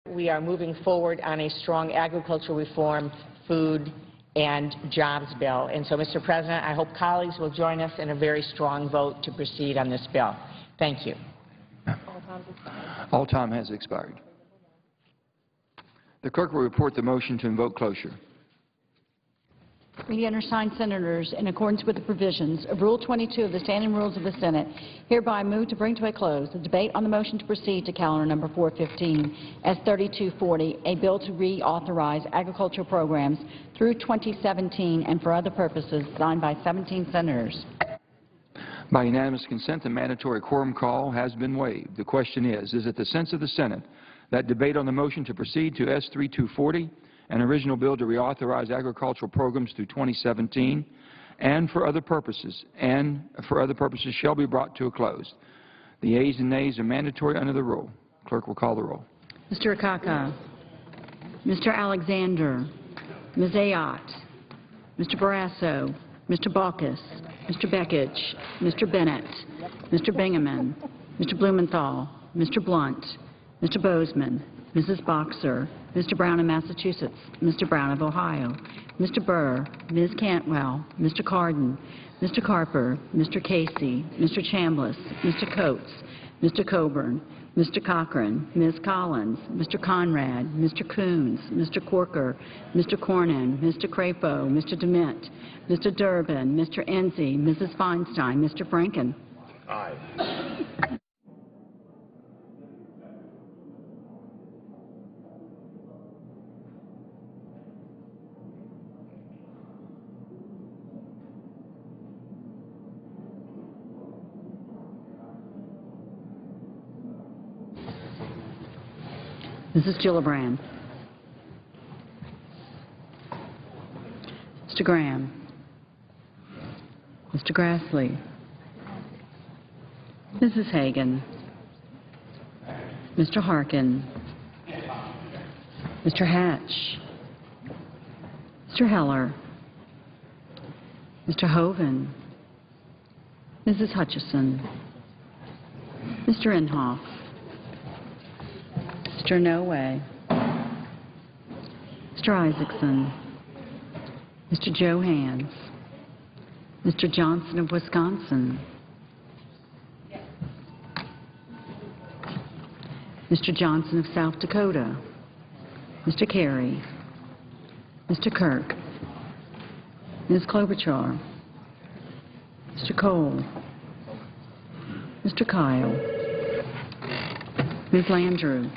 We are moving forward on a strong agricultural reform, food, and jobs bill. And so, Mr. President, I hope colleagues will join us in a very strong vote to proceed on this bill. Thank you. All time has expired. The clerk will report the motion to invoke cloture. The undersigned senators, in accordance with the provisions of Rule 22 of the Standing Rules of the Senate, hereby move to bring to a close the debate on the motion to proceed to calendar number 415 as 3240, a bill to reauthorize agricultural programs through 2017 and for other purposes, signed by 17 senators. By unanimous consent, the mandatory quorum call has been waived. The question is it the sense of the Senate that debate on the motion to proceed to S3240, an original bill to reauthorize agricultural programs through 2017 and for other purposes shall be brought to a close. The yeas and nays are mandatory under the rule. Clerk will call the roll. Mr. Akaka, Mr. Alexander, Ms. Ayotte, Mr. Barrasso, Mr. Baucus, Mr. Begich, Mr. Bennett, Mr. Bingaman, Mr. Blumenthal, Mr. Blunt, Mr. Bozeman, Mrs. Boxer, Mr. Brown of Massachusetts, Mr. Brown of Ohio, Mr. Burr, Ms. Cantwell, Mr. Cardin, Mr. Carper, Mr. Casey, Mr. Chambliss, Mr. Coates, Mr. Coburn, Mr. Cochran, Ms. Collins, Mr. Conrad, Mr. Coons, Mr. Corker, Mr. Cornyn, Mr. Crapo, Mr. DeMint, Mr. Durbin, Mr. Enzi, Mrs. Feinstein, Mr. Franken. Aye. Mrs. Gillibrand. Mr. Graham. Mr. Grassley. Mrs. Hagan. Mr. Harkin. Mr. Hatch. Mr. Heller. Mr. Hoven. Mrs. Hutchison. Mr. Inhofe. Mr. Inouye, Mr. Isaacson, Mr. Joe Hands, Mr. Johnson of Wisconsin, Mr. Johnson of South Dakota, Mr. Kerry, Mr. Kirk, Ms. Klobuchar, Mr. Cole, Mr. Kyle, Ms. Landrieu,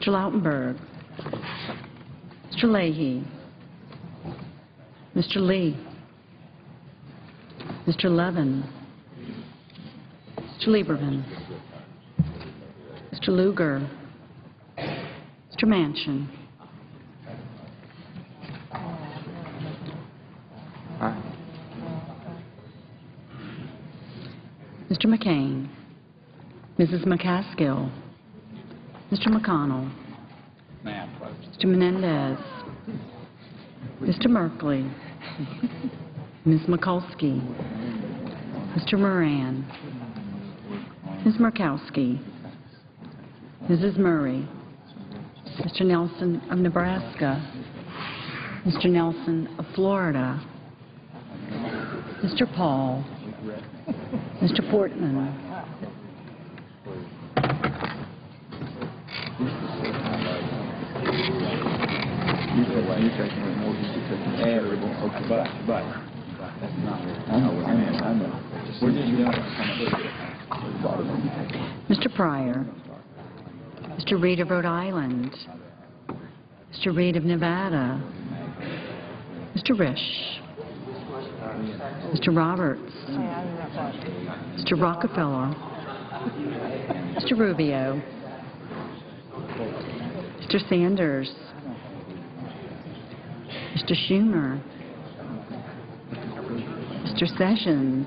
Mr. Lautenberg, Mr. Leahy, Mr. Lee, Mr. Levin, Mr. Lieberman, Mr. Lugar, Mr. Manchin, Mr. McCain, Mrs. McCaskill, Mr. McConnell, Mr. Menendez, Mr. Merkley, Ms. Mikulski, Mr. Moran, Ms. Murkowski, Mrs. Murray, Mr. Nelson of Nebraska, Mr. Nelson of Florida, Mr. Paul, Mr. Portman, Mr. Pryor, Mr. Reid of Rhode Island, Mr. Reid of Nevada, Mr. Risch, Mr. Roberts, Mr. Rockefeller, Mr. Rubio, Mr. Sanders, Mr. Schumer, Mr. Sessions,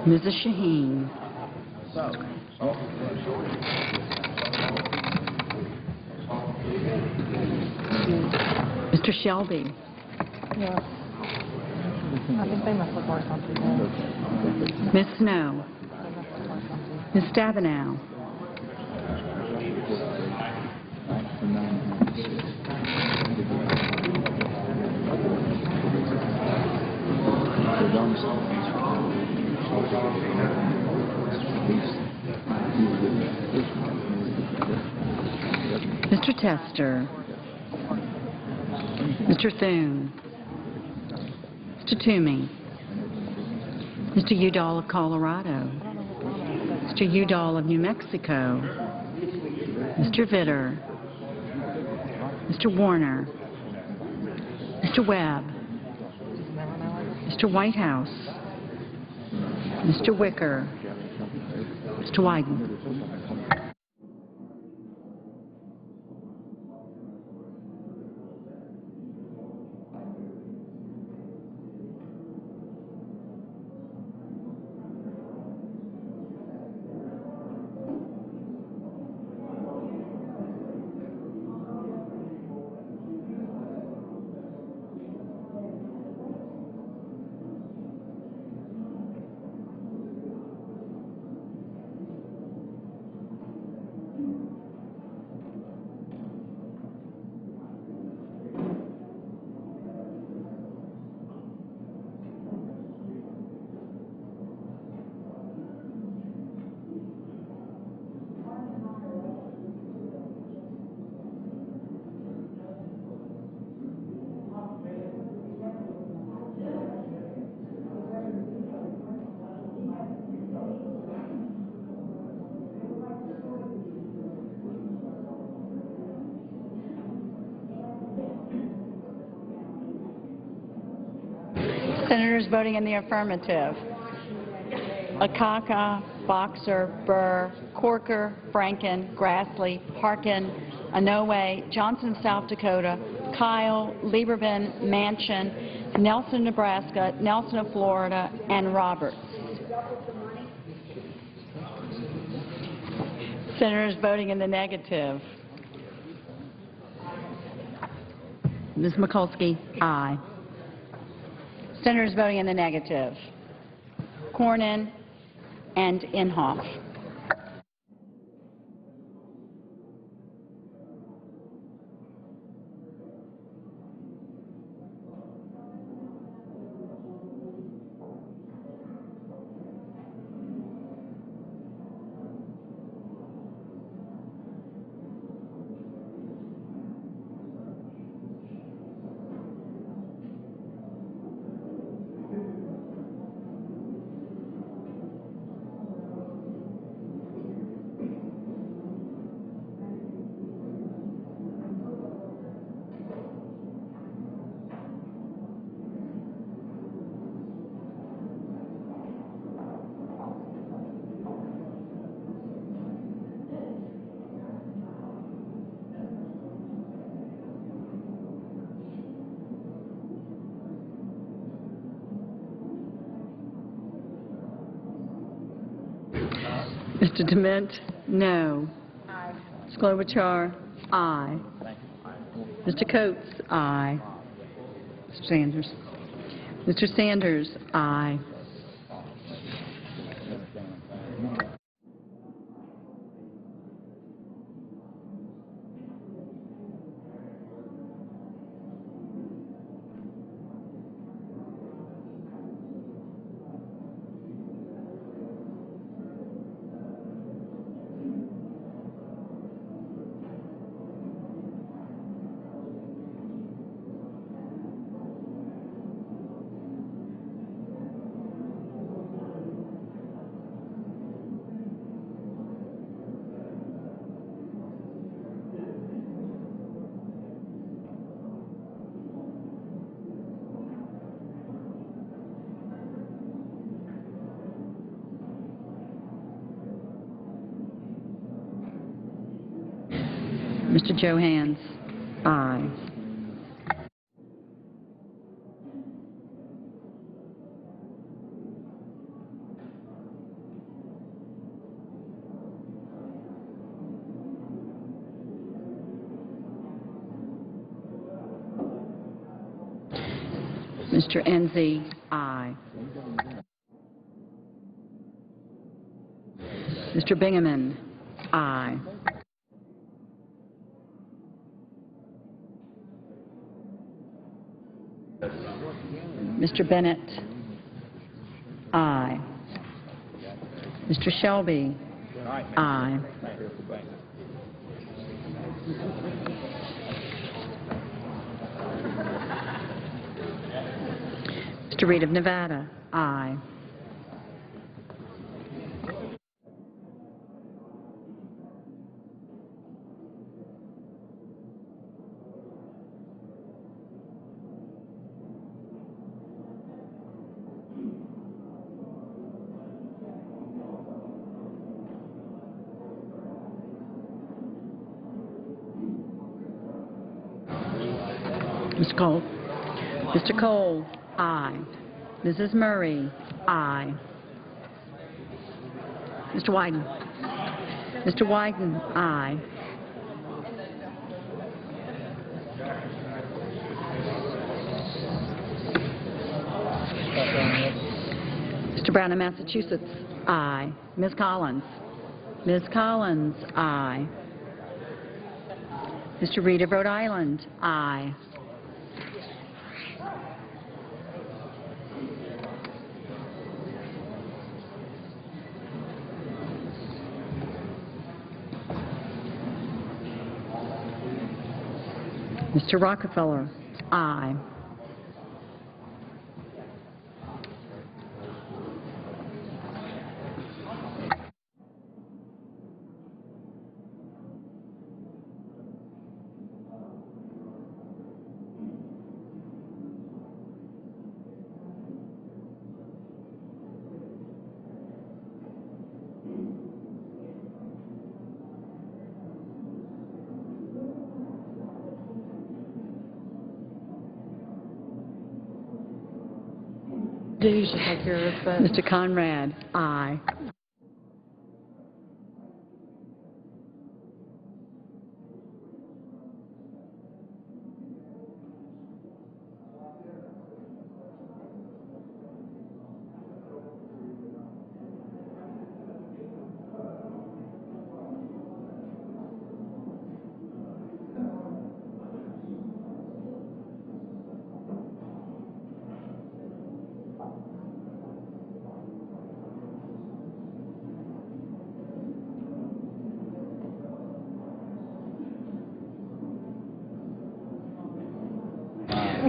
Mrs. Shaheen, Mr. Shelby, Yes. I think they must have worked something there. Ms. Snow. They must have worked something. Ms. Stabenow. Mr. Tester. Mr. Thune. Mr. Toomey. Mr. Udall of Colorado. Mr. Udall of New Mexico. Mr. Vitter. Mr. Warner. Mr. Webb. Mr. Whitehouse. Mr. Wicker. Mr. Wyden. Senators voting in the affirmative: Akaka, Boxer, Burr, Corker, Franken, Grassley, Harkin, Inouye, Johnson, South Dakota, Kyle, Lieberman, Manchin, Nelson, Nebraska, Nelson of Florida, and Roberts. Senators voting in the negative: Ms. Mikulski, aye. Senators voting in the negative: Cornyn and Inhofe. Mr. Dement, no. Aye. Ms. Klobuchar, aye. Mr. Coates, aye. Mr. Sanders. Mr. Sanders, aye. Mr. Johans, aye. Mr. Enzi, aye. Mr. Bingaman, aye. Mr. Bennett, aye. Mr. Shelby, aye. Mr. Reed of Nevada, aye. Mr. Cole. Mr. Cole, aye. Mrs. Murray, aye. Mr. Wyden. Mr. Wyden, aye. Mr. Brown of Massachusetts, aye. Ms. Collins. Ms. Collins, aye. Mr. Reed of Rhode Island, aye. Mr. Rockefeller, aye. Did you just take yours, but Mr. Conrad, aye.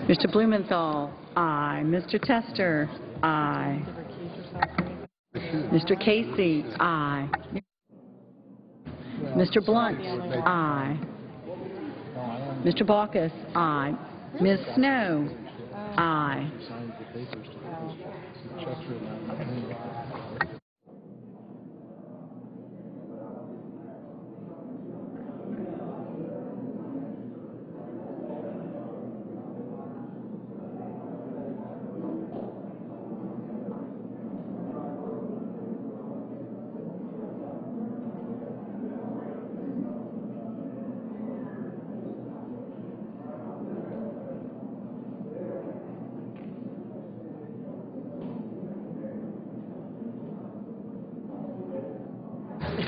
Mr. Blumenthal, aye. Mr. Tester, aye. Mr. Casey, aye. Mr. Blunt, aye. Mr. Baucus, aye. Ms. Snow, aye.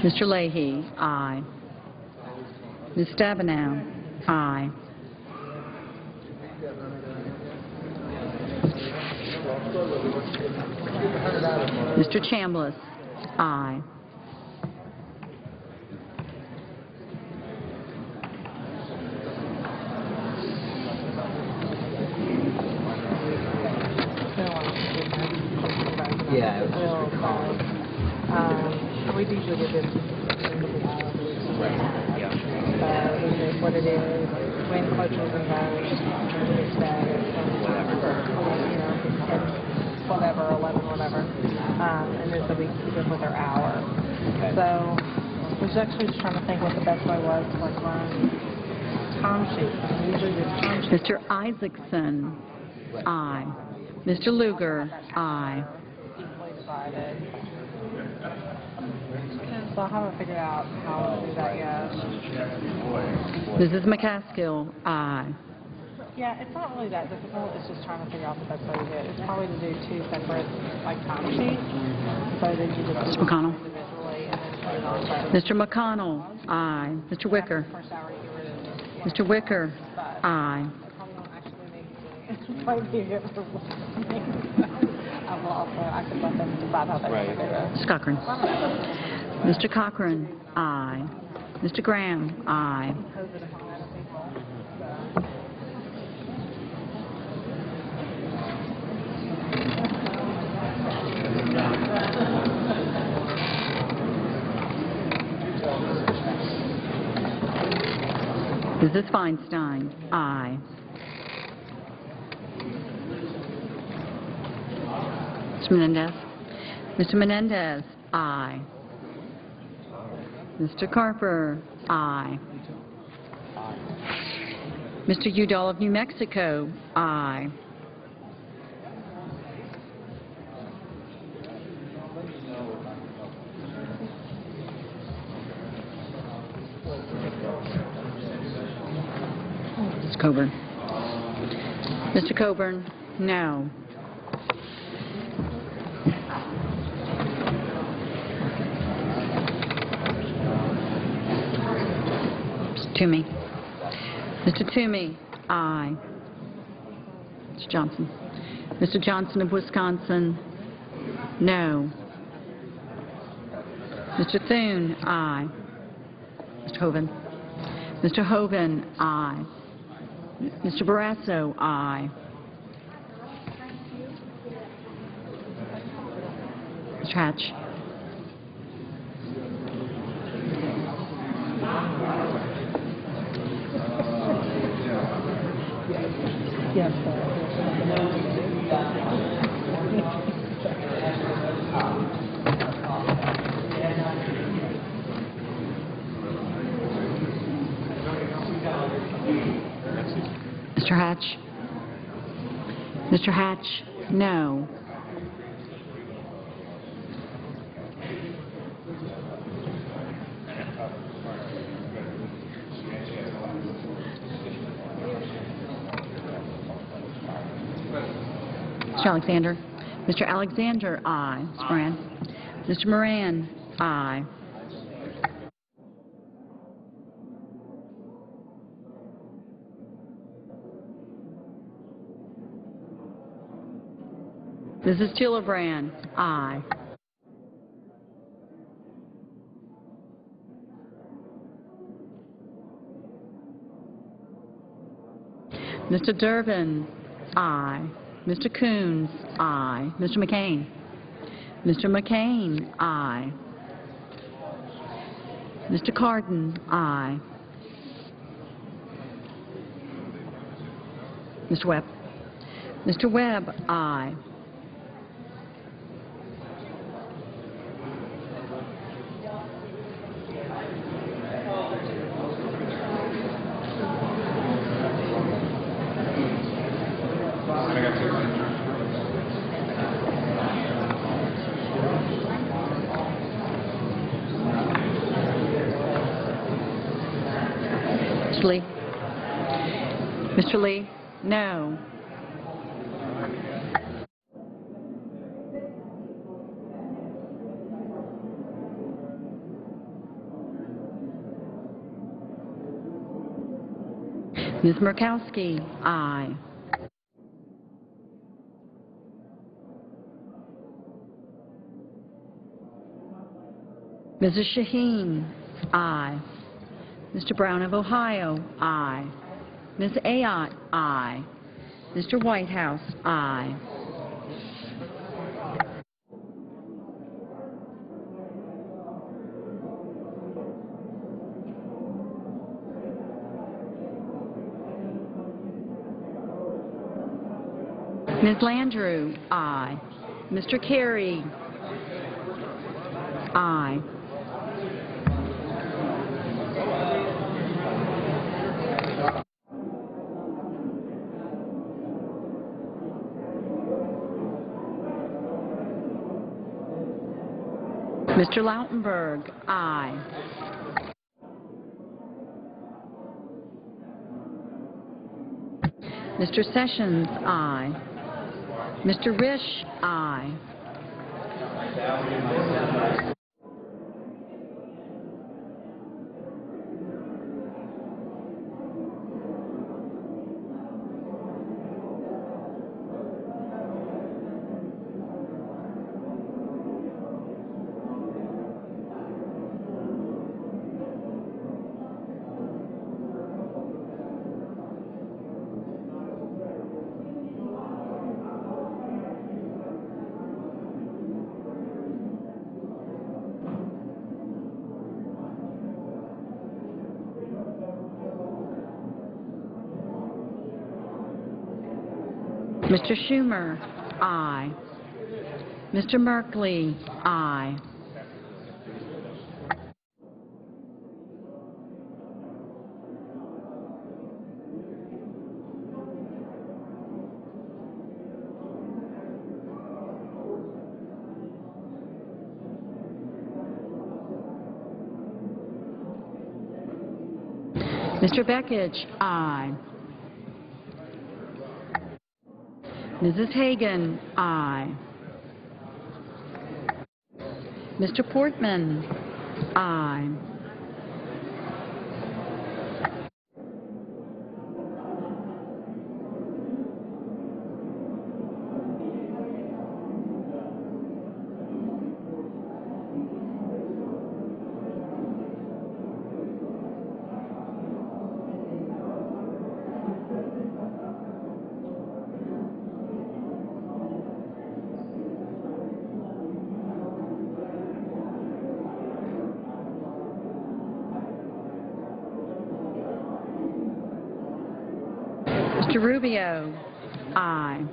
Mr. Leahy, aye. Ms. Stabenow, aye. Mr. Chambliss, aye. Yeah, it was just recalled. we usually get this what it is, when coaches involved, the status, and whatever, 11, whatever. And then so we keep it with our hour. So I was actually just trying to think what the best way was to like run time sheets. Usually this time sheet. Mr. Isaacson, aye. Mr. Lugar, aye. Equally divided. So I haven't figured out how to do that yet. Mrs. McCaskill, aye. Yeah, it's not really that difficult. It's just trying to figure out the best way to do it. It's probably to do two separate, like, time sheets. So then you just Mr. do them McConnell. individually and then put it on both. Mr. McConnell, aye. Mr. Wicker. For salary, get rid of it. Mr. Wicker, aye. I probably don't actually need to do it. Probably be good for me. I'm lost, so I could let them decide how they want to do it. Ms. Cochran. Mr. Cochran, aye. Mr. Graham, aye. Impose it upon other people. Mrs. Feinstein, aye. Mr. Menendez. Mr. Menendez, aye. Mr. Carper, aye. Mr. Udall of New Mexico, aye. Mr. Coburn. Mr. Coburn, no. Mr. Toomey. Mr. Toomey, aye. Mr. Johnson. Mr. Johnson of Wisconsin, no. Mr. Thune, aye. Mr. Hoven. Mr. Hoven, aye. Mr. Barrasso, aye. Mr. Hatch. Yes, Mr. Hatch. Mr. Hatch, no. Mr. Alexander. Mr. Alexander, aye. Ms. Moran. Mr. Moran, aye. Mrs. Gillibrand, aye. Mr. Durbin, aye. Mr. Coons, aye. Mr. McCain. Mr. McCain, aye. Mr. Cardin, aye. Mr. Webb. Mr. Webb, aye. Mr. Lee. Mr. Lee, no. Ms. Murkowski, aye. Mrs. Shaheen, aye. Mr. Brown of Ohio, aye. Ms. Ayotte, aye. Mr. Whitehouse, aye. Ms. Landrieu, aye. Mr. Carey, aye. Mr. Lautenberg, aye. Mr. Sessions, aye. Mr. Risch, aye. Mr. Schumer, aye. Mr. Merkley, aye. Mr. Beckich, aye. Mrs. Hagan, aye. Mr. Portman, aye. Mr. Rubio, aye.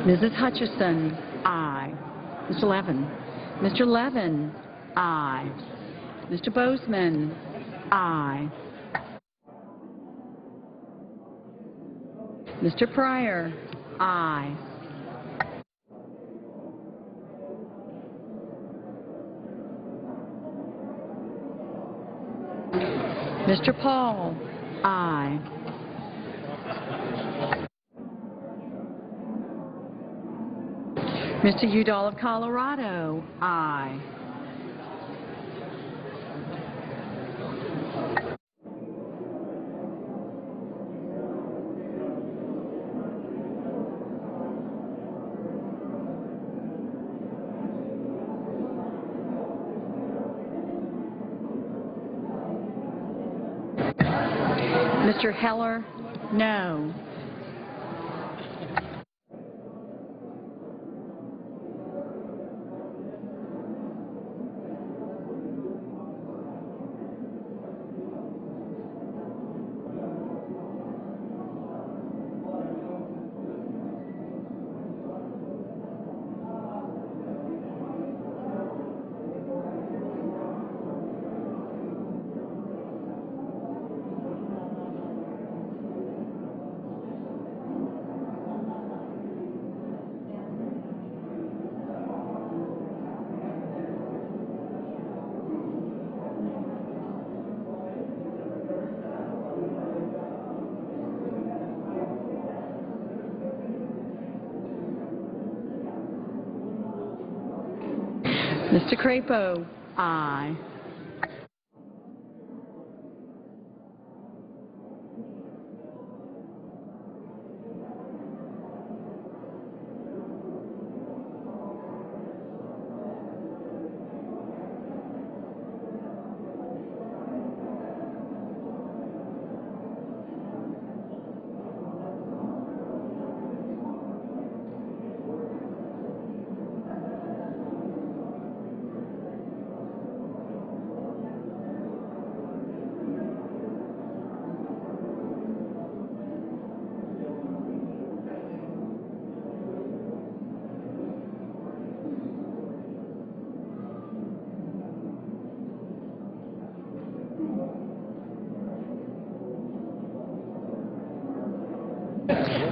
Mrs. Hutchison, aye. Mr. Levin. Mr. Levin, aye. Mr. Bozeman, aye. Mr. Pryor, aye. Mr. Paul, aye. Mr. Udall of Colorado, aye. Mr. Heller, no. Mr. Crapo, aye.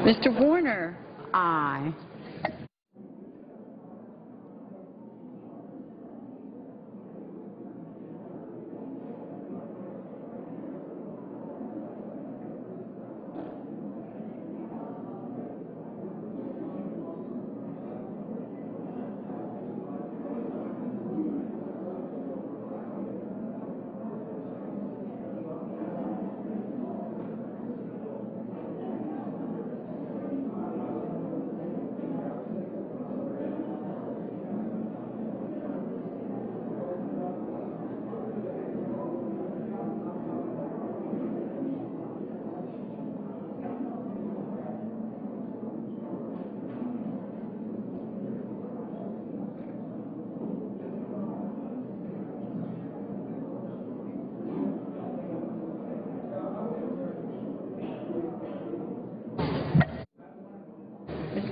Mr. Warner, aye.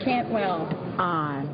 Cantwell. Aye.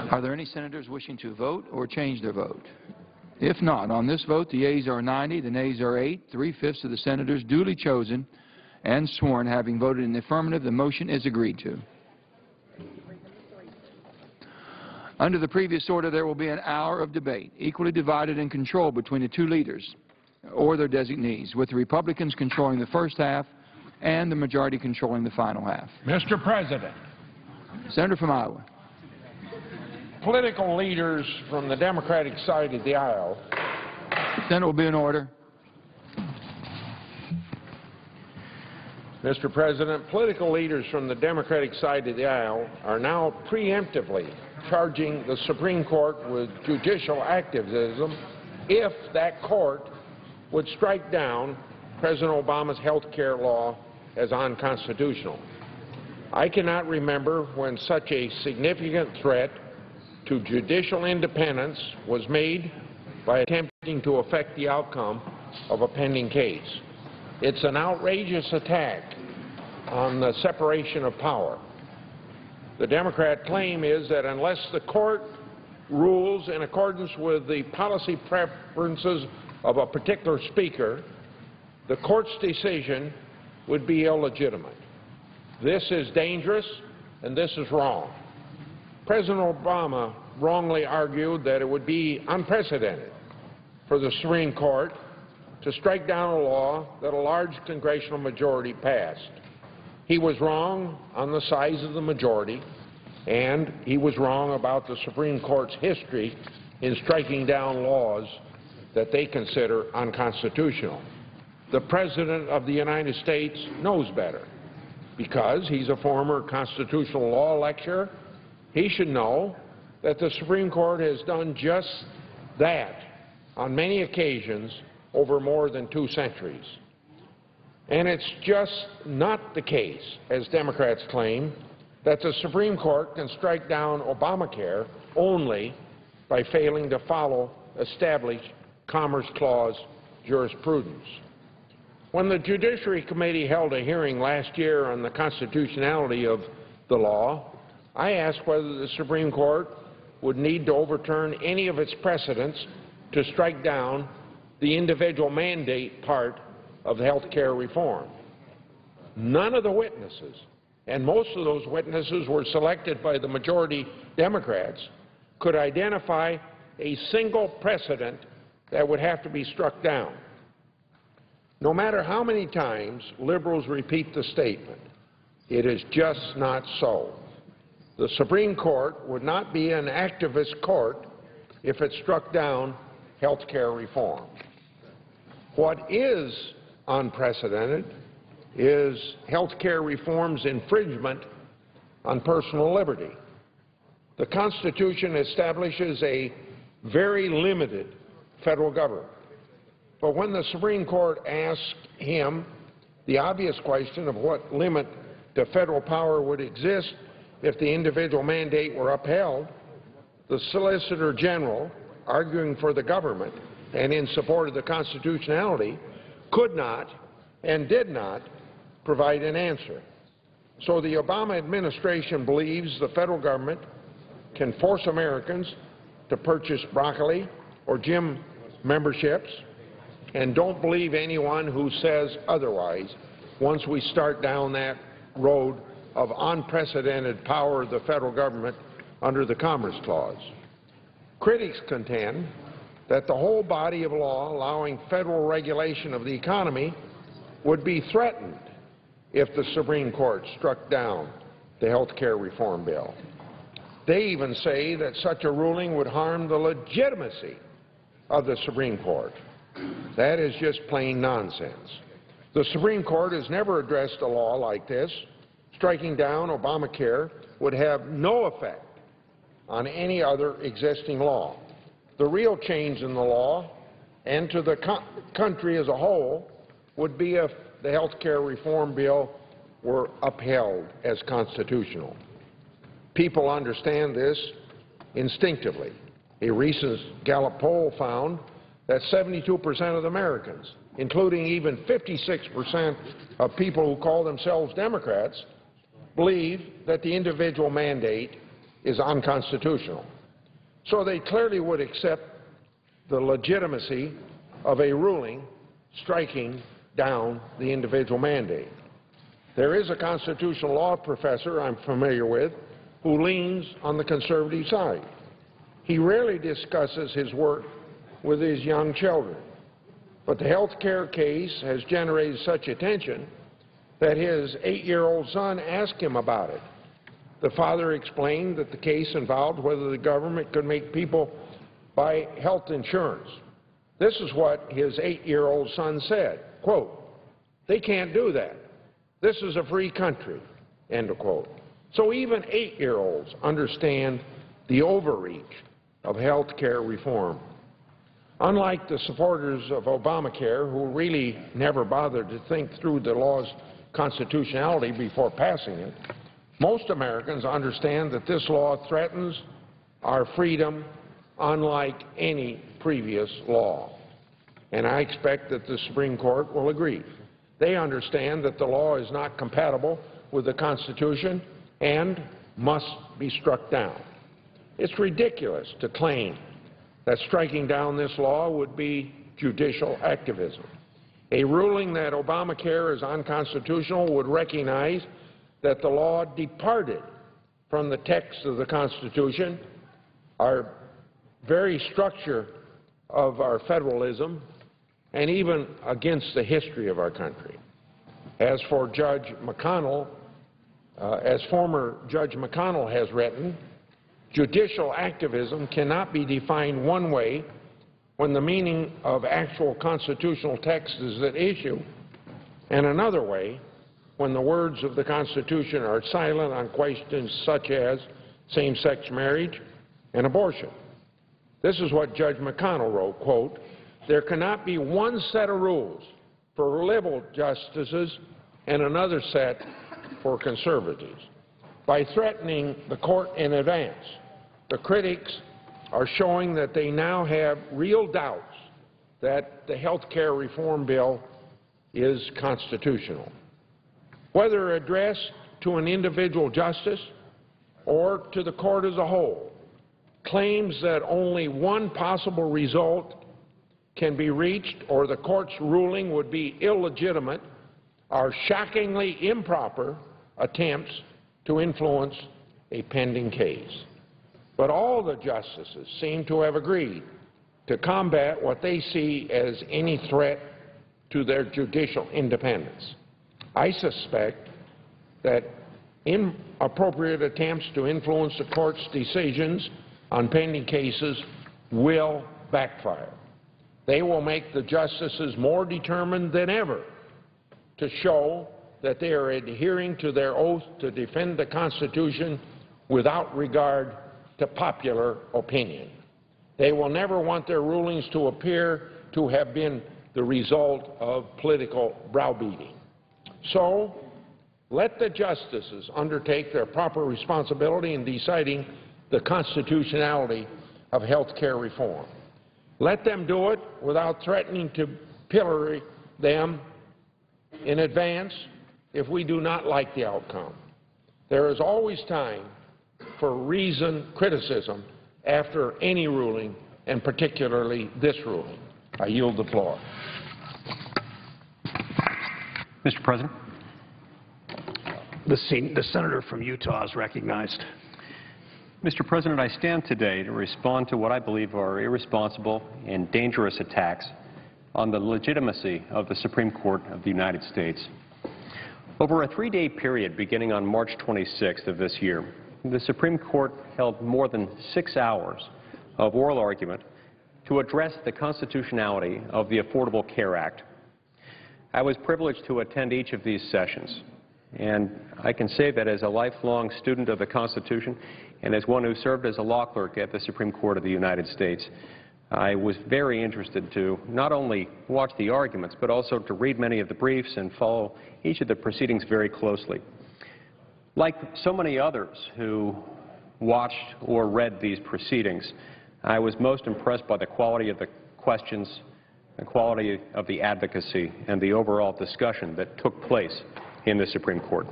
Are there any senators wishing to vote or change their vote? If not, on this vote, the yeas are 90, the nays are 8. 3/5 of the senators duly chosen and sworn having voted in the affirmative, the motion is agreed to. Under the previous order, there will be an hour of debate, equally divided and controlled between the two leaders or their designees, with the Republicans controlling the first half and the majority controlling the final half. Mr. President, Senator from Iowa. political leaders from the Democratic side of the aisle Senate will be in order. Mr. President, political leaders from the Democratic side of the aisle are now preemptively charging the Supreme Court with judicial activism if that court would strike down President Obama's health care law as unconstitutional. I cannot remember when such a significant threat to judicial independence was made by attempting to affect the outcome of a pending case. It's an outrageous attack on the separation of power. The Democrat claim is that unless the court rules in accordance with the policy preferences of a particular speaker, the court's decision would be illegitimate. This is dangerous and this is wrong. President Obama wrongly argued that it would be unprecedented for the Supreme Court to strike down a law that a large congressional majority passed. He was wrong on the size of the majority, and he was wrong about the Supreme Court's history in striking down laws that they consider unconstitutional. The President of the United States knows better. Because he's a former constitutional law lecturer, he should know that the Supreme Court has done just that on many occasions over more than 2 centuries. And it's just not the case, as Democrats claim, that the Supreme Court can strike down Obamacare only by failing to follow established Commerce Clause jurisprudence. When the Judiciary Committee held a hearing last year on the constitutionality of the law, I asked whether the Supreme Court would need to overturn any of its precedents to strike down the individual mandate part of health care reform. None of the witnesses, and most of those witnesses were selected by the majority Democrats, could identify a single precedent that would have to be struck down. No matter how many times liberals repeat the statement, it is just not so. The Supreme Court would not be an activist court if it struck down health care reform. What is unprecedented is health care reform's infringement on personal liberty. The Constitution establishes a very limited federal government. But when the Supreme Court asked him the obvious question of what limit to federal power would exist if the individual mandate were upheld, the Solicitor General, arguing for the government and in support of the constitutionality, could not and did not provide an answer. So the Obama administration believes the federal government can force Americans to purchase broccoli or gym memberships, and don't believe anyone who says otherwise once we start down that road of unprecedented power of the federal government under the Commerce Clause. Critics contend that the whole body of law allowing federal regulation of the economy would be threatened if the Supreme Court struck down the health care reform bill. They even say that such a ruling would harm the legitimacy of the Supreme Court. That is just plain nonsense. The Supreme Court has never addressed a law like this. Striking down Obamacare would have no effect on any other existing law. The real change in the law and to the country as a whole would be if the health care reform bill were upheld as constitutional. People understand this instinctively. A recent Gallup poll found that 72% of Americans, including even 56% of people who call themselves Democrats, believe that the individual mandate is unconstitutional. So they clearly would accept the legitimacy of a ruling striking down the individual mandate. There is a constitutional law professor I'm familiar with who leans on the conservative side. He rarely discusses his work with his young children, but the health care case has generated such attention that his 8-year-old son asked him about it. The father explained that the case involved whether the government could make people buy health insurance. This is what his 8-year-old son said, quote, "They can't do that. This is a free country," end of quote. So even 8-year-olds understand the overreach of health care reform. Unlike the supporters of Obamacare, who really never bothered to think through the law's constitutionality before passing it, most Americans understand that this law threatens our freedom unlike any previous law. And I expect that the Supreme Court will agree. They understand that the law is not compatible with the Constitution and must be struck down. It's ridiculous to claim that striking down this law would be judicial activism. A ruling that Obamacare is unconstitutional would recognize that the law departed from the text of the Constitution, our very structure of our federalism, and even against the history of our country. As for Judge McConnell, as former Judge McConnell has written, judicial activism cannot be defined one way when the meaning of actual constitutional text is at issue, and another way when the words of the Constitution are silent on questions such as same-sex marriage and abortion. This is what Judge McConnell wrote, quote, "There cannot be one set of rules for liberal justices and another set for conservatives." By threatening the court in advance, the critics are showing that they now have real doubts that the health care reform bill is constitutional. Whether addressed to an individual justice or to the court as a whole, claims that only one possible result can be reached or the court's ruling would be illegitimate are shockingly improper attempts to influence a pending case. But all the justices seem to have agreed to combat what they see as any threat to their judicial independence. I suspect that inappropriate attempts to influence the court's decisions on pending cases will backfire. They will make the justices more determined than ever to show that they are adhering to their oath to defend the Constitution without regard to popular opinion. They will never want their rulings to appear to have been the result of political browbeating. So, let the justices undertake their proper responsibility in deciding the constitutionality of health care reform. Let them do it without threatening to pillory them in advance if we do not like the outcome. There is always time for reasoned criticism after any ruling, and particularly this ruling. I yield the floor. Mr. President. The senator from Utah is recognized. Mr. President, I stand today to respond to what I believe are irresponsible and dangerous attacks on the legitimacy of the Supreme Court of the United States. Over a three-day period beginning on March 26th of this year, the Supreme Court held more than 6 hours of oral argument to address the constitutionality of the Affordable Care Act. I was privileged to attend each of these sessions, and I can say that as a lifelong student of the Constitution and as one who served as a law clerk at the Supreme Court of the United States, I was very interested to not only watch the arguments, but also to read many of the briefs and follow each of the proceedings very closely. Like so many others who watched or read these proceedings, I was most impressed by the quality of the questions, the quality of the advocacy, and the overall discussion that took place in the Supreme Court.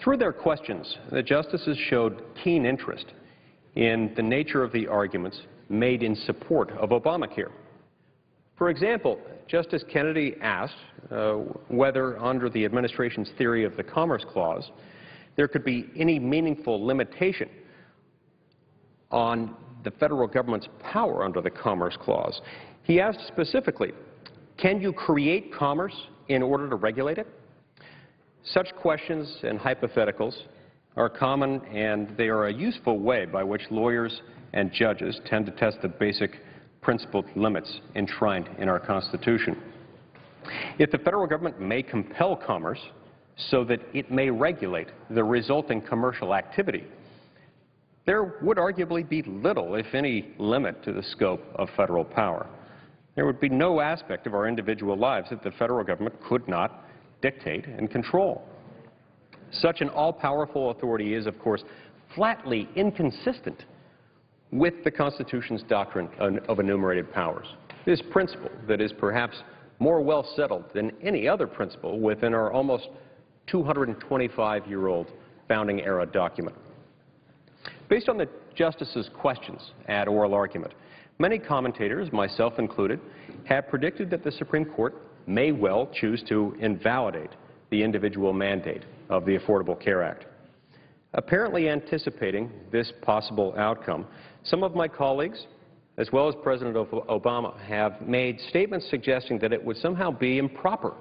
Through their questions, the justices showed keen interest in the nature of the arguments made in support of Obamacare. For example, Justice Kennedy asked whether, under the administration's theory of the Commerce Clause, there could be any meaningful limitation on the federal government's power under the Commerce Clause. He asked specifically, can you create commerce in order to regulate it? Such questions and hypotheticals are common, and they are a useful way by which lawyers and judges tend to test the basic principled limits enshrined in our Constitution. If the federal government may compel commerce so that it may regulate the resulting commercial activity, there would arguably be little, if any, limit to the scope of federal power. There would be no aspect of our individual lives that the federal government could not dictate and control. Such an all-powerful authority is, of course, flatly inconsistent with the Constitution's doctrine of enumerated powers. This principle that is perhaps more well settled than any other principle within our almost 225-year-old founding-era document. Based on the justices' questions at oral argument, many commentators, myself included, have predicted that the Supreme Court may well choose to invalidate the individual mandate of the Affordable Care Act. Apparently anticipating this possible outcome, some of my colleagues, as well as President Obama, have made statements suggesting that it would somehow be improper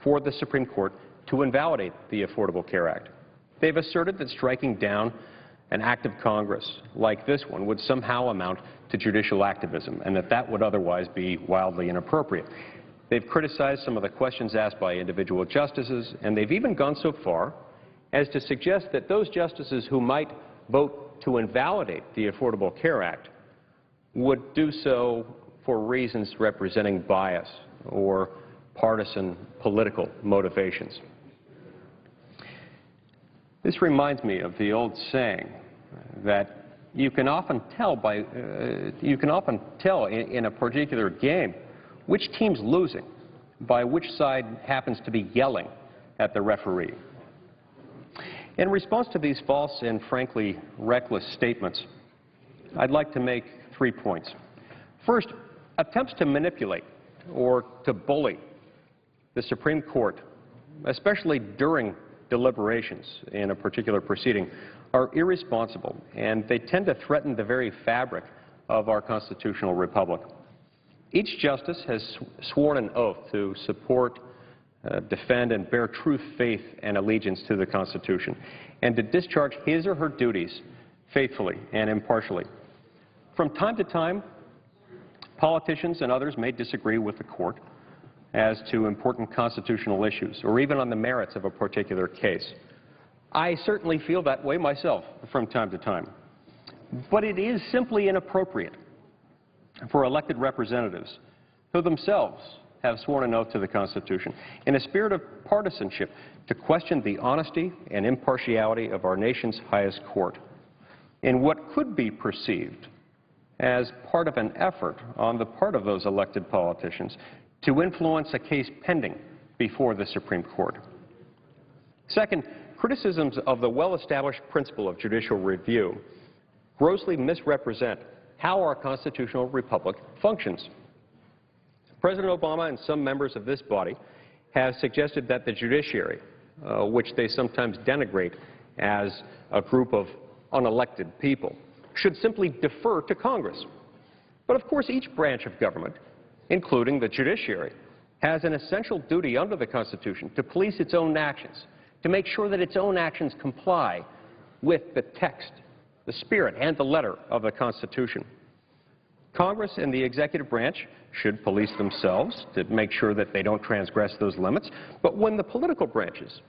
for the Supreme Court to invalidate the Affordable Care Act. They've asserted that striking down an act of Congress like this one would somehow amount to judicial activism, and that that would otherwise be wildly inappropriate. They've criticized some of the questions asked by individual justices, and they've even gone so far as to suggest that those justices who might vote to invalidate the Affordable Care Act would do so for reasons representing bias or partisan political motivations. This reminds me of the old saying that you can often tell in a particular game which team's losing by which side happens to be yelling at the referee. In response to these false and frankly reckless statements, I'd like to make 3 points. First, attempts to manipulate or to bully the Supreme Court, especially during deliberations in a particular proceeding, are irresponsible, and they tend to threaten the very fabric of our constitutional republic. Each justice has sworn an oath to support, defend, and bear true faith and allegiance to the Constitution, and to discharge his or her duties faithfully and impartially. From time to time, politicians and others may disagree with the court as to important constitutional issues, or even on the merits of a particular case. I certainly feel that way myself from time to time. But it is simply inappropriate for elected representatives who themselves have sworn an oath to the Constitution, in a spirit of partisanship, to question the honesty and impartiality of our nation's highest court in what could be perceived as part of an effort on the part of those elected politicians to influence a case pending before the Supreme Court. Second, criticisms of the well-established principle of judicial review grossly misrepresent how our constitutional republic functions. President Obama and some members of this body have suggested that the judiciary, which they sometimes denigrate as a group of unelected people, should simply defer to Congress. But of course, each branch of government, including the judiciary, has an essential duty under the Constitution to police its own actions, to make sure that its own actions comply with the text, the spirit, and the letter of the Constitution. Congress and the executive branch should police themselves to make sure that they don't transgress those limits. But when the political branches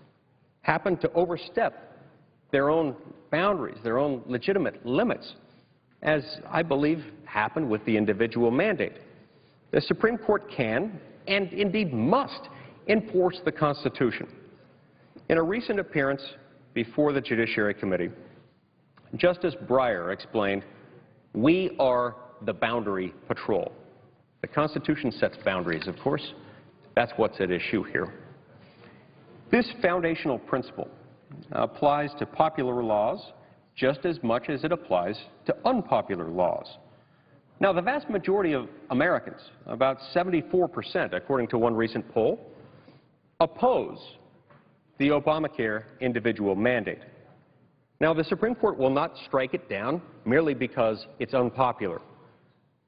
happen to overstep their own boundaries, their own legitimate limits, as I believe happened with the individual mandate, the Supreme Court can, and indeed must, enforce the Constitution. In a recent appearance before the Judiciary Committee, Justice Breyer explained, "We are the boundary patrol." The Constitution sets boundaries, of course. That's what's at issue here. This foundational principle applies to popular laws just as much as it applies to unpopular laws. Now, the vast majority of Americans, about 74%, according to one recent poll, oppose the Obamacare individual mandate. Now, the Supreme Court will not strike it down merely because it's unpopular.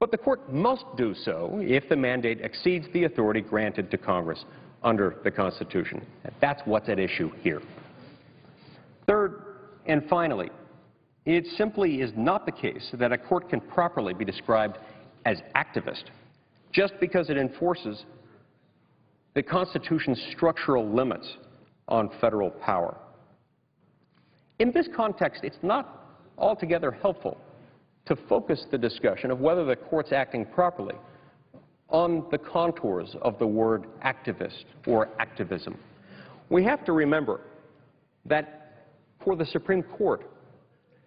But the court must do so if the mandate exceeds the authority granted to Congress under the Constitution. That's what's at issue here. Third, and finally, it simply is not the case that a court can properly be described as activist just because it enforces the Constitution's structural limits on federal power. In this context, it's not altogether helpful to focus the discussion of whether the court's acting properly on the contours of the word activist or activism. We have to remember that for the Supreme Court,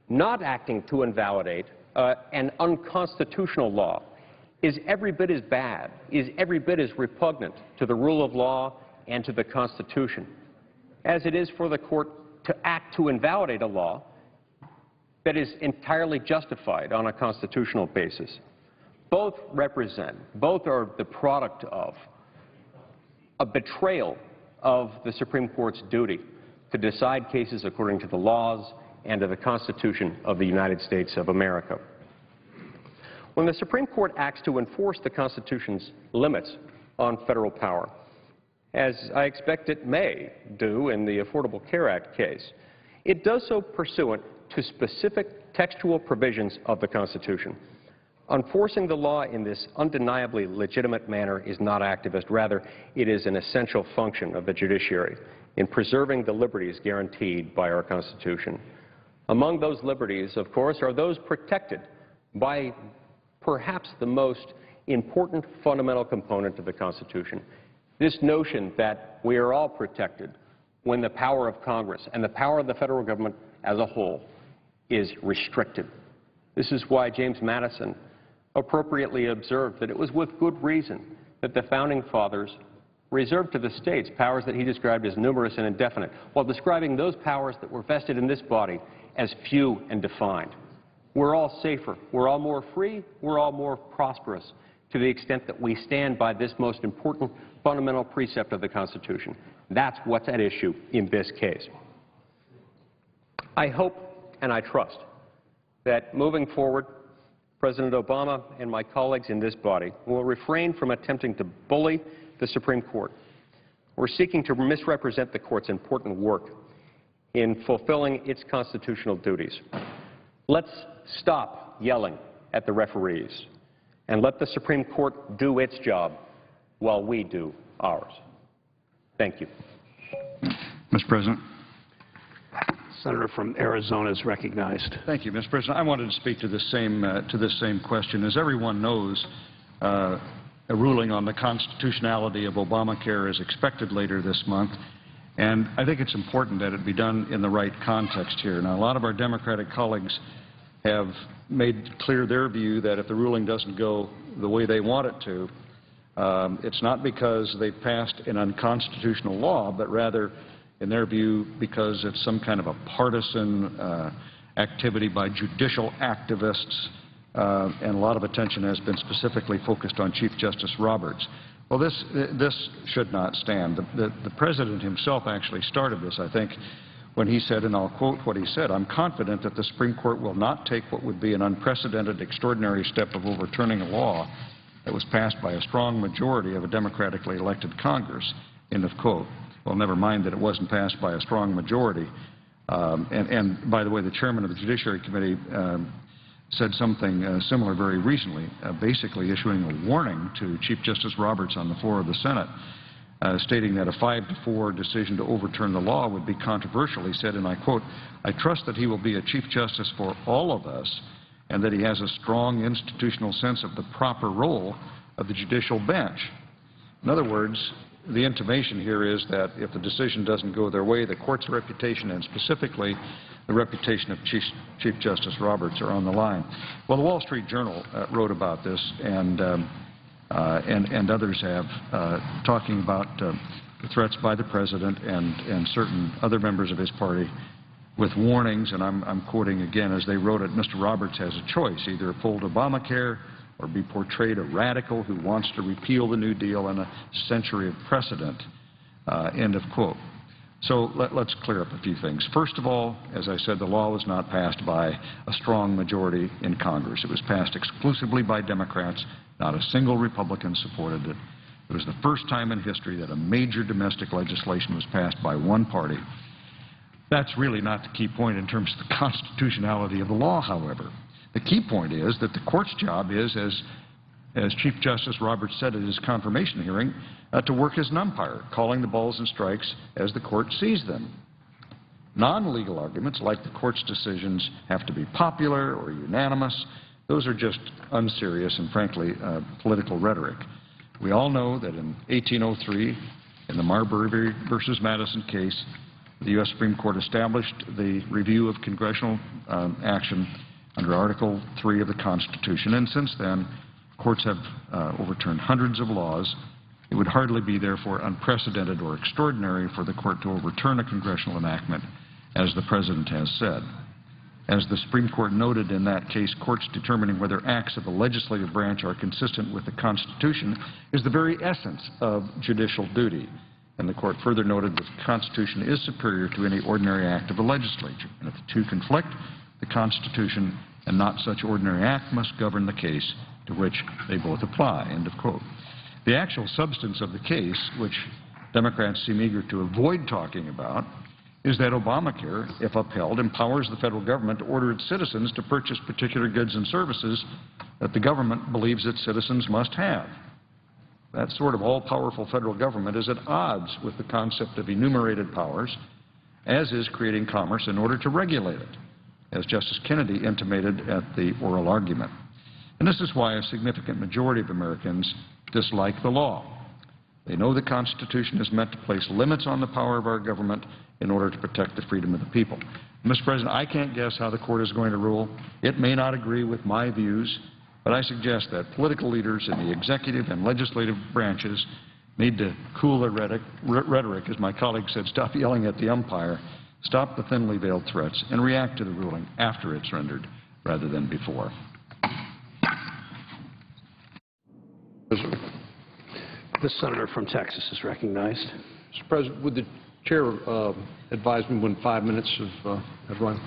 not acting to invalidate an unconstitutional law is every bit as bad, is every bit as repugnant to the rule of law and to the Constitution as it is for the court to act to invalidate a law that is entirely justified on a constitutional basis. Both are the product of a betrayal of the Supreme Court's duty to decide cases according to the laws and to the Constitution of the United States of America. When the Supreme Court acts to enforce the Constitution's limits on federal power, as I expect it may do in the Affordable Care Act case, it does so pursuant to specific textual provisions of the Constitution. Enforcing the law in this undeniably legitimate manner is not activist. Rather, it is an essential function of the judiciary in preserving the liberties guaranteed by our Constitution. Among those liberties, of course, are those protected by perhaps the most important fundamental component of the Constitution, this notion that we are all protected when the power of Congress and the power of the federal government as a whole is restricted. This is why James Madison appropriately observed that it was with good reason that the Founding Fathers reserved to the states powers that he described as numerous and indefinite, while describing those powers that were vested in this body as few and defined. We're all safer, we're all more free, we're all more prosperous to the extent that we stand by this most important fundamental precept of the Constitution. That's what's at issue in this case. I hope and I trust that moving forward, President Obama and my colleagues in this body will refrain from attempting to bully the Supreme Court or seeking to misrepresent the Court's important work in fulfilling its constitutional duties. Let's stop yelling at the referees and let the Supreme Court do its job while we do ours. Thank you. Mr. President. Senator from Arizona is recognized. Thank you, Mr. President. I wanted to speak to this same question. As everyone knows, a ruling on the constitutionality of Obamacare is expected later this month, and I think it's important that it be done in the right context here. Now, a lot of our Democratic colleagues have made clear their view that if the ruling doesn't go the way they want it to, it's not because they've passed an unconstitutional law, but rather, in their view, because it's some kind of a partisan activity by judicial activists, and a lot of attention has been specifically focused on Chief Justice Roberts. Well, this should not stand. The President himself actually started this, I think, when he said, and I'll quote what he said, "I'm confident that the Supreme Court will not take what would be an unprecedented, extraordinary step of overturning a law that was passed by a strong majority of a democratically elected Congress," end of quote. Well, never mind that it wasn't passed by a strong majority. And by the way, the chairman of the Judiciary Committee said something similar very recently, basically issuing a warning to Chief Justice Roberts on the floor of the Senate, stating that a 5-4 decision to overturn the law would be controversial. He said, and I quote, "I trust that he will be a Chief Justice for all of us and that he has a strong institutional sense of the proper role of the judicial bench." In other words, the intimation here is that if the decision doesn't go their way, the Court's reputation and specifically the reputation of Chief Justice Roberts are on the line. Well, the Wall Street Journal wrote about this, and others have, talking about the threats by the President and certain other members of his party with warnings, and I'm quoting again as they wrote it, "Mr. Roberts has a choice, either uphold Obamacare or be portrayed a radical who wants to repeal the New Deal and a century of precedent," end of quote. So let's clear up a few things. First of all, as I said, the law was not passed by a strong majority in Congress. It was passed exclusively by Democrats. Not a single Republican supported it. It was the first time in history that a major domestic legislation was passed by one party. That's really not the key point in terms of the constitutionality of the law, however. The key point is that the Court's job is, as Chief Justice Roberts said at his confirmation hearing, to work as an umpire, calling the balls and strikes as the Court sees them. Non-legal arguments, like the Court's decisions, have to be popular or unanimous. Those are just unserious and, frankly, political rhetoric. We all know that in 1803, in the Marbury v. Madison case, the U.S. Supreme Court established the review of congressional action under Article III of the Constitution, and since then, courts have overturned hundreds of laws. It would hardly be, therefore, unprecedented or extraordinary for the Court to overturn a congressional enactment, as the President has said. As the Supreme Court noted in that case, courts determining whether acts of the legislative branch are consistent with the Constitution is the very essence of judicial duty. And the Court further noted that the Constitution is superior to any ordinary act of the legislature. And if the two conflict, the Constitution and not such ordinary act must govern the case to which they both apply, end of quote. The actual substance of the case, which Democrats seem eager to avoid talking about, is that Obamacare, if upheld, empowers the federal government to order its citizens to purchase particular goods and services that the government believes its citizens must have. That sort of all-powerful federal government is at odds with the concept of enumerated powers, as is creating commerce in order to regulate it, as Justice Kennedy intimated at the oral argument. And this is why a significant majority of Americans dislike the law. They know the Constitution is meant to place limits on the power of our government in order to protect the freedom of the people. Mr. President, I can't guess how the court is going to rule. It may not agree with my views, but I suggest that political leaders in the executive and legislative branches need to cool their rhetoric, as my colleague said, stop yelling at the umpire, stop the thinly veiled threats, and react to the ruling after it's rendered rather than before. The senator from Texas is recognized. Mr. President, would the chair advise me when 5 minutes have run?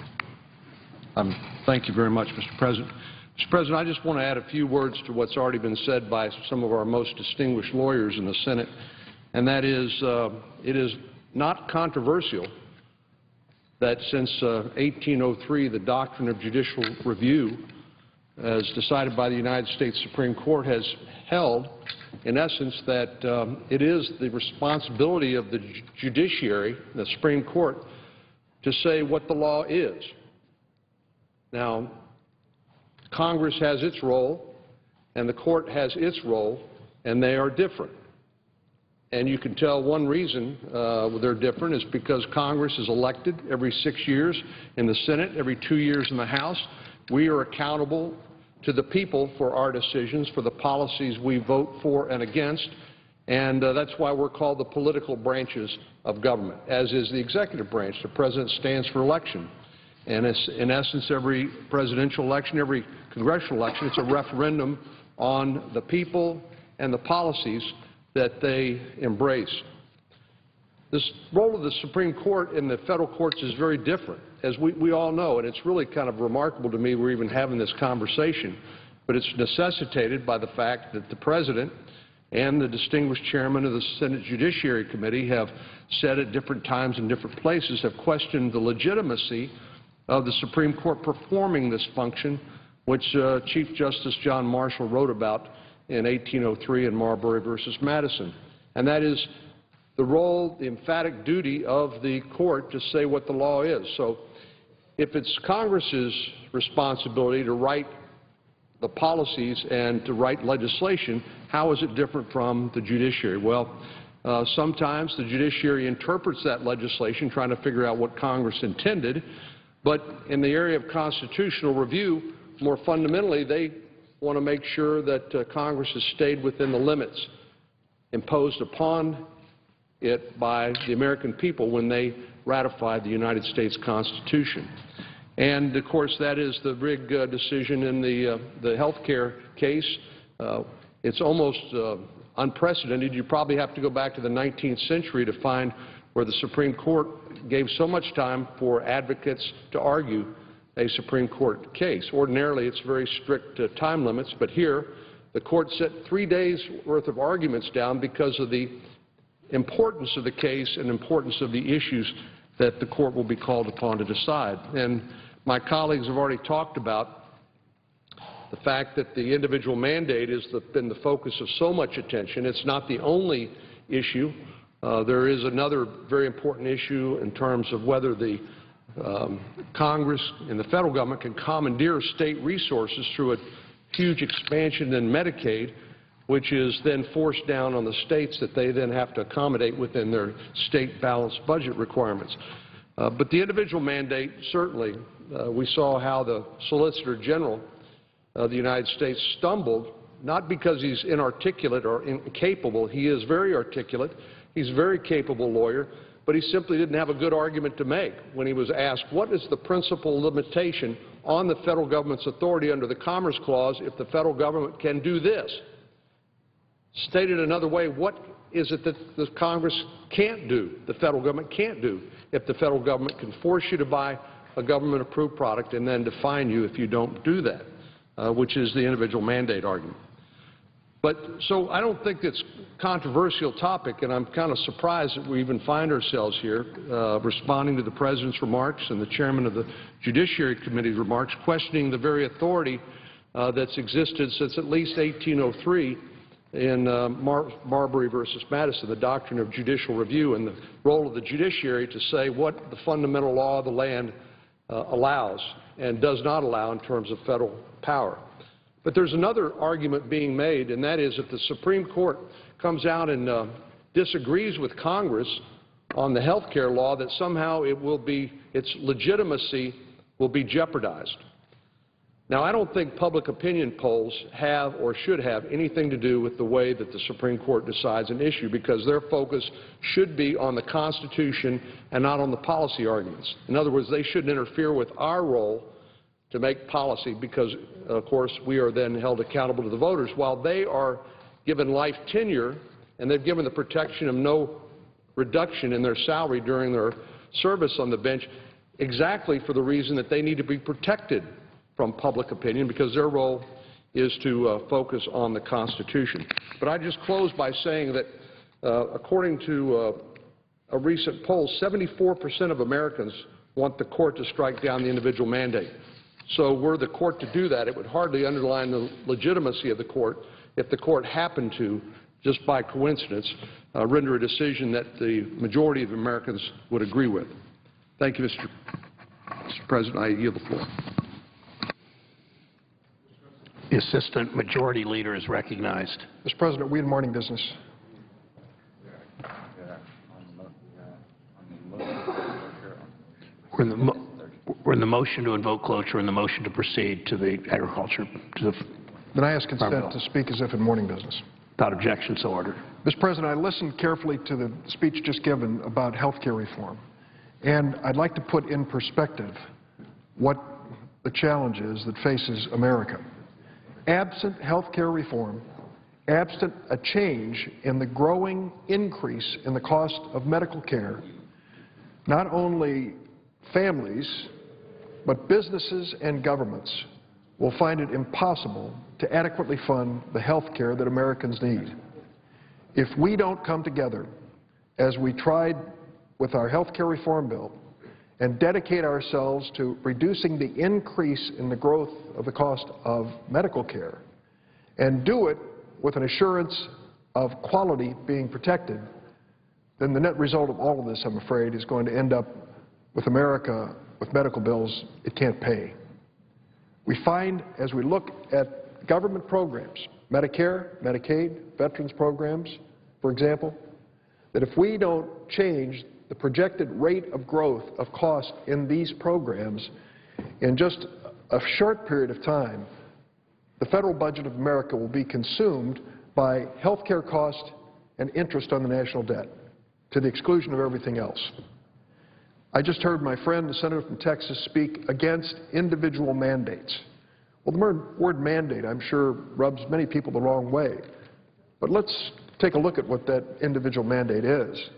Thank you very much, Mr. President. Mr. President, I just want to add a few words to what's already been said by some of our most distinguished lawyers in the Senate, and that is it is not controversial that since 1803 the doctrine of judicial review, as decided by the United States Supreme Court, has held, in essence, that it is the responsibility of the judiciary, the Supreme Court, to say what the law is. Now, Congress has its role, and the court has its role, and they are different. And you can tell one reason they're different is because Congress is elected every 6 years in the Senate, every 2 years in the House. We are accountable to the people for our decisions, for the policies we vote for and against, and that's why we're called the political branches of government, as is the executive branch. The President stands for election. And it's, in essence, every presidential election, every congressional election, it's a referendum on the people and the policies that they embrace. This role of the Supreme Court in the federal courts is very different, as we all know, and it's really kind of remarkable to me we're even having this conversation, but it's necessitated by the fact that the President and the distinguished chairman of the Senate Judiciary Committee have said at different times in different places, have questioned the legitimacy of the Supreme Court performing this function, which Chief Justice John Marshall wrote about in 1803 in Marbury versus Madison. And that is the role, the emphatic duty of the court to say what the law is. So if it's Congress's responsibility to write the policies and to write legislation, how is it different from the judiciary? Well, sometimes the judiciary interprets that legislation, trying to figure out what Congress intended. But in the area of constitutional review, more fundamentally, they want to make sure that Congress has stayed within the limits imposed upon it by the American people when they ratified the United States Constitution. And, of course, that is the Rigg decision in the health care case. It's almost unprecedented. You probably have to go back to the 19th century to find where the Supreme Court gave so much time for advocates to argue a Supreme Court case. Ordinarily, it's very strict time limits, but here the court set 3 days' worth of arguments down because of the importance of the case and importance of the issues that the court will be called upon to decide. And my colleagues have already talked about the fact that the individual mandate has been the focus of so much attention. It's not the only issue. There is another very important issue in terms of whether the Congress and the federal government can commandeer state resources through a huge expansion in Medicaid, which is then forced down on the states that they then have to accommodate within their state balanced budget requirements. But the individual mandate, certainly, we saw how the Solicitor General of the United States stumbled, not because he's inarticulate or incapable. He is very articulate. He's a very capable lawyer, but he simply didn't have a good argument to make when he was asked, what is the principal limitation on the federal government's authority under the Commerce Clause if the federal government can do this? Stated another way, what is it that the Congress can't do, the federal government can't do, if the federal government can force you to buy a government-approved product and then define you if you don't do that, which is the individual mandate argument. But so I don't think it's a controversial topic, and I'm kind of surprised that we even find ourselves here responding to the President's remarks and the Chairman of the Judiciary Committee's remarks, questioning the very authority that's existed since at least 1803 in Marbury versus Madison, the doctrine of judicial review and the role of the judiciary to say what the fundamental law of the land allows and does not allow in terms of federal power. But there's another argument being made, and that is if the Supreme Court comes out and disagrees with Congress on the health care law that somehow its legitimacy will be jeopardized. Now, I don't think public opinion polls have or should have anything to do with the way that the Supreme Court decides an issue, because their focus should be on the Constitution and not on the policy arguments. In other words, they shouldn't interfere with our role to make policy, because, of course, we are then held accountable to the voters, while they are given life tenure and they're given the protection of no reduction in their salary during their service on the bench, exactly for the reason that they need to be protected from public opinion, because their role is to focus on the Constitution. But I just close by saying that according to a recent poll, 74% of Americans want the court to strike down the individual mandate. So were the court to do that, it would hardly underline the legitimacy of the court if the court happened to, just by coincidence, render a decision that the majority of Americans would agree with. Thank you, Mr. President. I yield the floor. The Assistant Majority Leader is recognized. Mr. President, we in morning business. We're in the motion to invoke cloture and the motion to proceed to the agriculture, to the Then I ask consent to speak as if in morning business. Without objection, so ordered. Mr. President, I listened carefully to the speech just given about health care reform, and I'd like to put in perspective what the challenge is that faces America. Absent health care reform, absent a change in the growing increase in the cost of medical care, not only families, but businesses and governments will find it impossible to adequately fund the health care that Americans need. If we don't come together, as we tried with our health care reform bill, and dedicate ourselves to reducing the increase in the growth of the cost of medical care, and do it with an assurance of quality being protected, then the net result of all of this, I'm afraid, is going to end up with America with medical bills it can't pay. We find, as we look at government programs, Medicare, Medicaid, veterans programs, for example, that if we don't change the projected rate of growth of cost in these programs, in just a short period of time, the federal budget of America will be consumed by health care cost and interest on the national debt, to the exclusion of everything else. I just heard my friend, the senator from Texas, speak against individual mandates. Well, the word mandate, I'm sure, rubs many people the wrong way. But let's take a look at what that individual mandate is.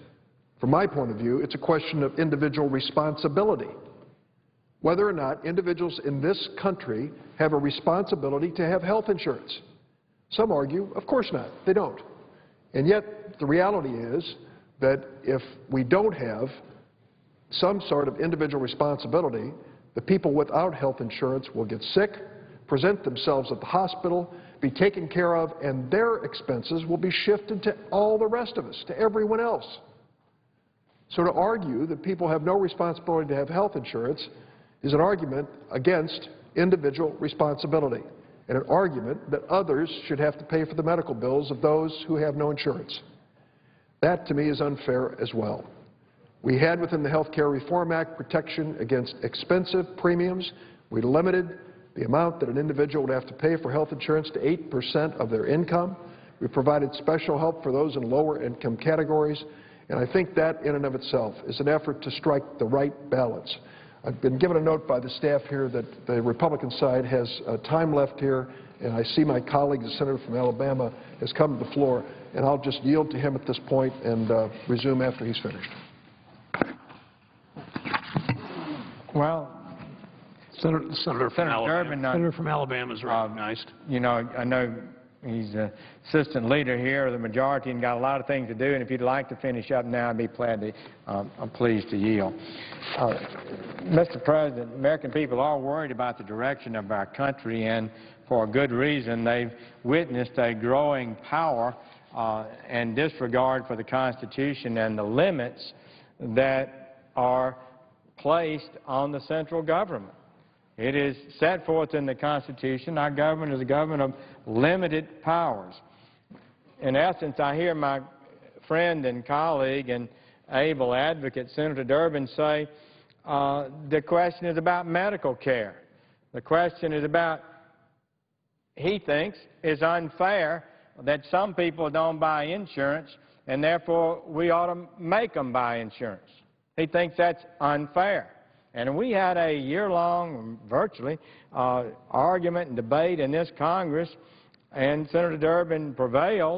From my point of view, it's a question of individual responsibility. Whether or not individuals in this country have a responsibility to have health insurance. Some argue, of course not, they don't. And yet, the reality is that if we don't have some sort of individual responsibility, the people without health insurance will get sick, present themselves at the hospital, be taken care of, and their expenses will be shifted to all the rest of us, to everyone else. So to argue that people have no responsibility to have health insurance is an argument against individual responsibility, and an argument that others should have to pay for the medical bills of those who have no insurance. That, to me, is unfair as well. We had within the Health Care Reform Act protection against expensive premiums. We limited the amount that an individual would have to pay for health insurance to 8% of their income. We provided special help for those in lower income categories, and I think that in and of itself is an effort to strike the right balance. I've been given a note by the staff here that the Republican side has time left here, and I see my colleague, the senator from Alabama, has come to the floor, and I'll just yield to him at this point and resume after he's finished. Well, Senator from Alabama is recognized. You know, I know he's the assistant leader here of the majority and got a lot of things to do, and if you'd like to finish up now, I'd be glad to, I'm pleased to yield. Mr. President, American people are worried about the direction of our country, and for a good reason. They've witnessed a growing power and disregard for the Constitution and the limits that are placed on the central government. It is set forth in the Constitution. Our government is a government of limited powers. In essence, I hear my friend and colleague and able advocate, Senator Durbin, say the question is about medical care. The question is about, he thinks, is unfair that some people don't buy insurance, and therefore we ought to make them buy insurance. He thinks that's unfair. And we had a year-long, virtually, argument and debate in this Congress, and Senator Durbin prevailed.